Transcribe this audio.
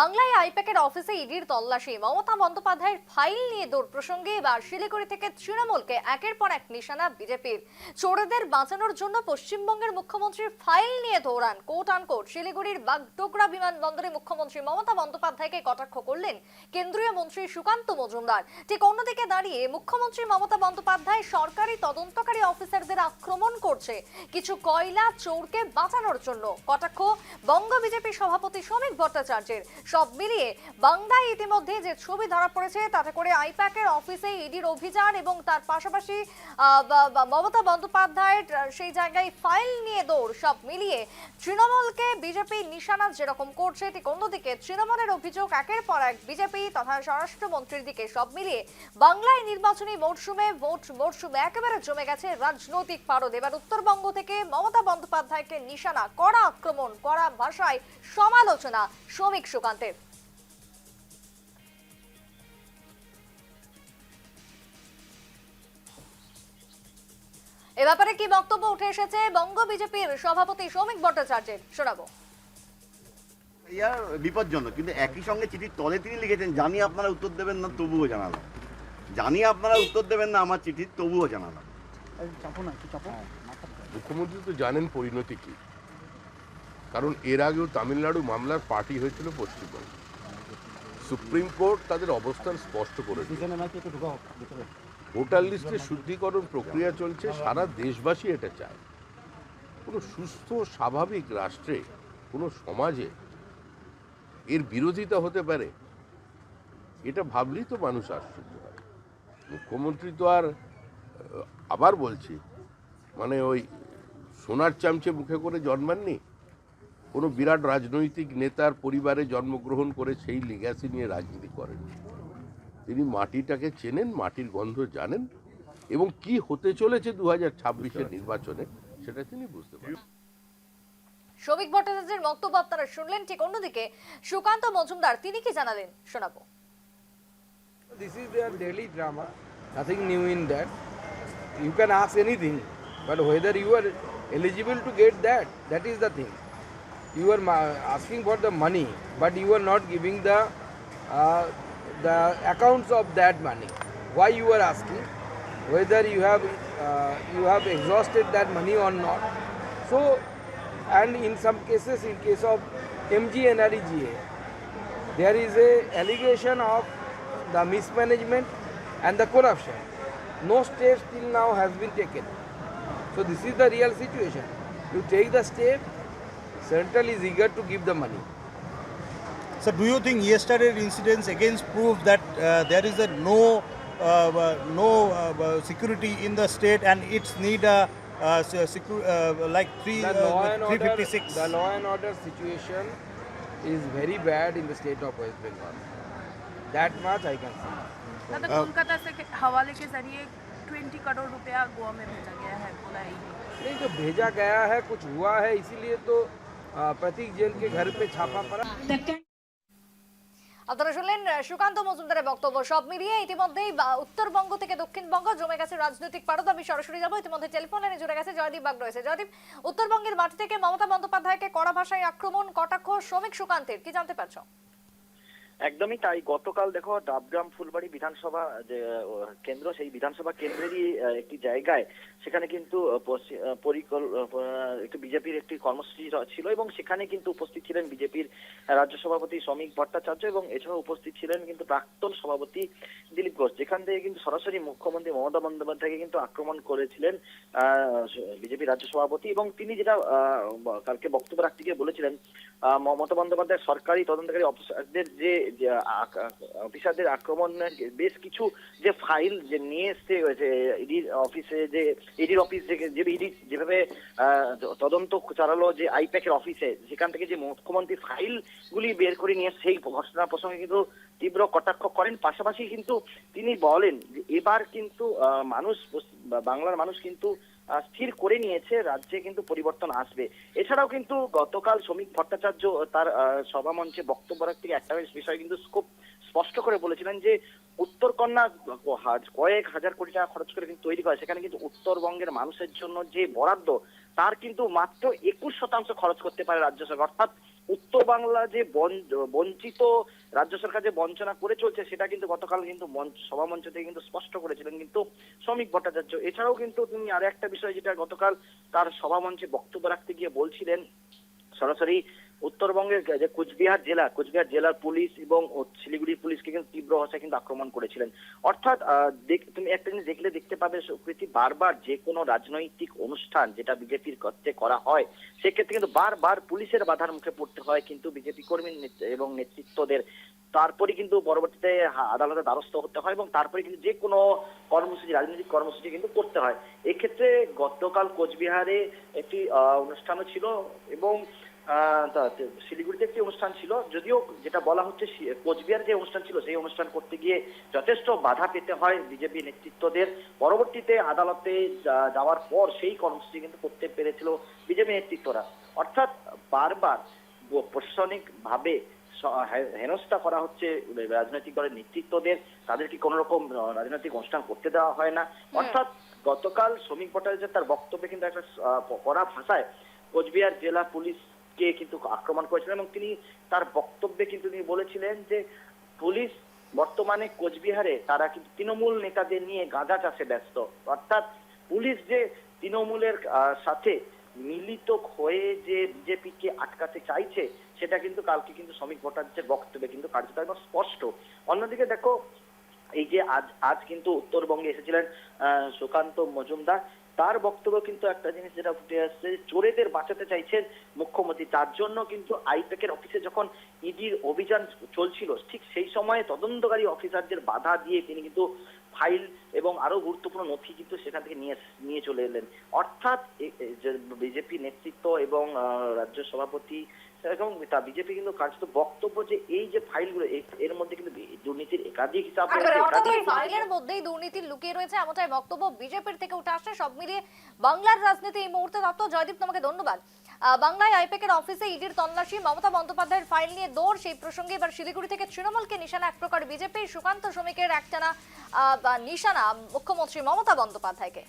বাংলায় আইপ্যাকের অফিসে ইডির তল্লাশি, মমতা বন্দ্যোপাধ্যায়ের ফাইল নিয়ে দৌড় প্রসঙ্গে এবার শিলিগুড়ি থেকে তৃণমূলকে একের পর এক নিশানা বিজেপির। চোরদের বাঁচানোর জন্য পশ্চিমবঙ্গের মুখ্যমন্ত্রীর ফাইল নিয়ে দৌড়ান কোট আনকোট। শিলিগুড়ির বাগডোগরা বিমানবন্দরে মুখ্যমন্ত্রী মমতা বন্দ্যোপাধ্যায়কে কটাক্ষ করলেন কেন্দ্রীয় মন্ত্রী সুকান্ত মজুমদার। ঠিক অন্যদিকে দাঁড়িয়ে মুখ্যমন্ত্রী মমতা বন্দ্যোপাধ্যায় সরকারি তদন্তকারী অফিসারদের আক্রমণ করছে কিছু কয়লা চোরকে বাঁচানোর জন্য। কটাক্ষ বঙ্গ বিজেপি সভাপতি শ্রমিক ভট্টাচার্যের। সব মিলিয়ে বাংলায় ইতিমধ্যে যে ছবি ধরা পড়েছে তাতে করে আইপ্যাকের অফিসে ইডির অভিযান এবং তার পাশাপাশি মমতা বন্দ্যোপাধ্যায়ের সেই জায়গায় ফাইল নিয়ে দৌড়, সব মিলিয়ে তৃণমূলকে বিজেপি নিশানা যেরকম করছে, ঠিক অন্যদিকে তৃণমূলের অভিযোগ একের পর এক বিজেপি তথা স্বরাষ্ট্রমন্ত্রীর দিকে। সব মিলিয়ে বাংলায় নির্বাচনী মরশুমে একেবারে জমে গেছে রাজনৈতিক পারদ। এবার উত্তরবঙ্গ থেকে মমতা বন্দ্যোপাধ্যায়কে নিশানা, কড়া আক্রমণ, কড়া ভাষায় সমালোচনা শ্রমিক সুকান্তের। এ ব্যাপারে কি বক্তব্য উঠে এসেছে বঙ্গ বিজেপির সভাপতি শ্রমিক ভট্টাচার্যের, শোনাবো। ইয়ার বিপজ্জনক, কিন্তু একই সঙ্গে চিঠির তলে তিনি লিখেছেন জানি আপনারা উত্তর দেবেন না তবুও জানালাম, জানি আপনারা উত্তর দেবেন না আমার চিঠি তবুও জানালাম। মুখ্যমন্ত্রী তো জানেন পরিণতি কি, কারণ এর আগেও তামিলনাড়ু মামলার পার্টি হয়েছিল পশ্চিমবঙ্গ। সুপ্রিম কোর্ট তাদের অবস্থান স্পষ্ট করে ভোটার লিস্টের শুদ্ধিকরণ প্রক্রিয়া চলছে, সারা দেশবাসী এটা চায়। কোনো সুস্থ স্বাভাবিক রাষ্ট্রে, কোনো সমাজে এর বিরোধিতা হতে পারে, এটা ভাবলেই তো মানুষ আশ্চর্য হয়। মুখ্যমন্ত্রী তো আর, আবার বলছি, মানে ওই সোনার চামচে মুখে করে জন্মাননি। কোনো বিরাট রাজনৈতিক নেতার পরিবারে জন্মগ্রহণ করে সেই লিগ্যাসি নিয়ে রাজনীতি করেন। তিনি মাটিটাকে চেনেন, মাটির গন্ধ জানেন, এবং কি হতে চলেছে 2026-এর নির্বাচনে সেটা তিনি বুঝতে পারেন। শ্রমিক ভট্টাচার্যের বক্তব্য আপনারা শুনলেন। ঠিক অন্যদিকে সুকান্ত মজুমদার তিনি কি জানালেন, শোনাবো। This is their daily drama, nothing new in that. You can ask anything, but whether you are eligible to get that, that is the thing. You are asking for the money, but you are not giving the accounts of that money. Why you are asking? Whether you have exhausted that money or not. So, and in some cases, in case of MGNREGA, there is a allegation of the mismanagement and the corruption. No steps till now has been taken. So this is the real situation. You take the step, Central is eager to give the money. So do you think yesterday's incidents against prove that there is no security in the state and it's need like 356? The law and order situation is very bad in the state of West Bengal. That much I can say. दादा कोलकाता से हवाले के जरिए 20 करोड़ रुपया गोवा में भेजा गया है, बोला नहीं, जो भेजा गया है कुछ हुआ है, इसीलिए तो प्रतीक जैन के घर पे छापा पड़ा। আপনারা শুনলেন সুকান্ত মজুমদারের বক্তব্য। সব মিলিয়ে ইতিমধ্যেই উত্তরবঙ্গ থেকে দক্ষিণবঙ্গ জমে গেছে রাজনৈতিক পারদ। আমি সরাসরি যাবো, ইতিমধ্যে টেলিফোন লাইনে জুড়ে গেছে জয়দীপ বাগ রয়েছে। জয়দীপ, উত্তরবঙ্গের মাটি থেকে মমতা বন্দ্যোপাধ্যায়কে কড়া ভাষায় আক্রমণ, কটাক্ষ শ্রমিক সুকান্তের, কি জানতে পারছো? একদমই তাই। গতকাল দেখো ডাবগ্রাম ফুলবাড়ি বিধানসভা যে কেন্দ্র, সেই বিধানসভা কেন্দ্রেরই একটি জায়গায় সেখানে কিন্তু একটি বিজেপির একটি কর্মসূচি ছিল এবং সেখানে কিন্তু উপস্থিত ছিলেন বিজেপির রাজ্য সভাপতি শ্রমিক ভট্টাচার্য এবং এছাড়াও উপস্থিত ছিলেন কিন্তু প্রাক্তন সভাপতি দিলীপ ঘোষ। যেখান থেকে কিন্তু সরাসরি মুখ্যমন্ত্রী মমতা বন্দ্যোপাধ্যায়কে কিন্তু আক্রমণ করেছিলেন বিজেপি রাজ্য সভাপতি, এবং তিনি যেটা কালকে বক্তব্য রাখতে গিয়ে বলেছিলেন, মমতা বন্দ্যোপাধ্যায় সরকারি তদন্তকারী অফিসারদের আক্রমণ, বেশ কিছু যে ফাইল যে নিয়ে এসছে ইডির অফিসে, যে ইডির অফিস যেভাবে তদন্ত চালালো যে আইপ্যাকের অফিসে, সেখান থেকে যে মুখ্যমন্ত্রী ফাইল গুলি বের করে নিয়ে সেই ঘটনা প্রসঙ্গে কিন্তু তীব্র কটাক্ষ করেন। পাশাপাশি কিন্তু তিনি বলেন যে এবার কিন্তু বাংলার মানুষ কিন্তু স্থির করে নিয়েছে রাজ্যে কিন্তু পরিবর্তন আসবে। এছাড়াও কিন্তু গতকাল শ্রমিক ভট্টাচার্য তার সভামঞ্চে বক্তব্য রাখতে একটা বিষয় কিন্তু খুব স্পষ্ট করে বলেছিলেন যে উত্তরকন্যা কয়েক হাজার কোটি টাকা খরচ করে কিন্তু তৈরি করে, সেখানে কিন্তু উত্তরবঙ্গের মানুষের জন্য যে বরাদ্দ তার কিন্তু মাত্র 21% খরচ করতে পারে রাজ্য সরকার। অর্থাৎ উত্তর বাংলা যে বঞ্চিত রাজ্য সরকার যে বঞ্চনা করে চলছে সেটা কিন্তু গতকাল কিন্তু সভা মঞ্চ থেকে কিন্তু স্পষ্ট করেছিলেন কিন্তু শ্রমিক ভট্টাচার্য। এছাড়াও কিন্তু তিনি আরো একটা বিষয় যেটা গতকাল তার সভা মঞ্চে বক্তব্য রাখতে গিয়ে বলছিলেন, সরাসরি উত্তরবঙ্গের যে কোচবিহার জেলার পুলিশ এবং শিলিগুড়ি পুলিশকে কিন্তু তীব্র ভাষায় কিন্তু আক্রমণ করেছিলেন। অর্থাৎ তুমি একটা জিনিস দেখতে পাবে সুকৃতি, বারবার যে কোনো রাজনৈতিক অনুষ্ঠান যেটা বিজেপির করতে করা হয় সেক্ষেত্রে কিন্তু বারবার পুলিশের বাধার মুখে পড়তে হয় কিন্তু বিজেপি কর্মী এবং নেতৃত্বদের। তারপরে কিন্তু পরবর্তীতে আদালতে দ্বারস্থ হতে হয় এবং তারপরে কিন্তু যে কোনো রাজনৈতিক কর্মসূচি কিন্তু করতে হয়। এক্ষেত্রে গতকাল কোচবিহারে একটি অনুষ্ঠানও ছিল এবং শিলিগুড়িতে একটি অনুষ্ঠান ছিল, যদিও যেটা বলা হচ্ছে কোচবিহার যে অনুষ্ঠান ছিল সেই অনুষ্ঠান করতে গিয়ে যথেষ্ট বাধা পেতে হয় বিজেপি নেতৃত্বদের। পরবর্তীতে আদালতে যাওয়ার পর সেই কর্মসূচি কিন্তু করতে পেরেছিল বিজেপি নেতৃত্বরা। অর্থাৎ বারবার প্রশাসনিক ভাবে হেনস্থা করা হচ্ছে রাজনৈতিক দলের নেতৃত্বদের, তাদেরকে কোন রকম রাজনৈতিক অনুষ্ঠান করতে দেওয়া হয় না। অর্থাৎ গতকাল শ্রমিক ভট্টাচার্য তার বক্তব্যে কিন্তু একটা কড়া ভাষায় কোচবিহার জেলা পুলিশকে কিন্তু আক্রমণ করেছিলেন এবং তিনি তার বক্তব্যে কিন্তু তিনি বলেছিলেন যে পুলিশ বর্তমানে কোচবিহারে তারা কিন্তু তৃণমূল নেতাদের নিয়ে গাঁজা চাষে ব্যস্ত। অর্থাৎ পুলিশ যে তৃণমূলের সাথে মিলিত হয়ে যে বিজেপিকে আটকাতে চাইছে সেটা কিন্তু কালকে কিন্তু শ্রমিক ভট্টাচার্যের বক্তব্যে কিন্তু কার্যত একদম স্পষ্ট। অন্যদিকে দেখো, এই যে আজ কিন্তু উত্তরবঙ্গে এসেছিলেন সুকান্ত মজুমদার, তার বক্তব্য কিন্তু একটা জিনিস যেটা ফুটে আসছে, চোরেদের বাঁচাতে চাইছেন মুখ্যমন্ত্রী। তার জন্য কিন্তু আইপ্যাকের অফিসে যখন ইডির অভিযান চলছিল ঠিক সেই সময় তদন্তকারী অফিসারদের বাধা দিয়ে তিনি কিন্তু ফাইল এবং আরো গুরুত্বপূর্ণ নথি কিন্তু সেখান থেকে নিয়ে চলে এলেন। অর্থাৎ বিজেপি নেতৃত্ব এবং রাজ্য সভাপতি এবং বিজেপি কিন্তু কার্যত বক্তব্য যে এই যে ফাইলগুলো এর মধ্যে কিন্তু দুর্নীতির একাধিক হিসাব ফাইলের মধ্যেই দুর্নীতি লুকিয়ে রয়েছে এমনটাই বক্তব্য বিজেপির থেকে উঠে আসছে। সব মিলিয়ে বাংলার রাজনীতি এই মুহূর্তে তত্ত্ব। জয়দীপ, তোমাকে ধন্যবাদ। বাংলায় আইপ্যাকের অফিসে ইডির তল্লাশি, মমতা বন্দ্যোপাধ্যায়ের ফাইল নিয়ে দৌড়, সেই প্রসঙ্গে এবার শিলিগুড়ি থেকে তৃণমূলকে নিশানা এক প্রকার বিজেপির, সুকান্ত শ্রমিকের একটানা নিশানা মুখ্যমন্ত্রী মমতা বন্দ্যোপাধ্যায়কে।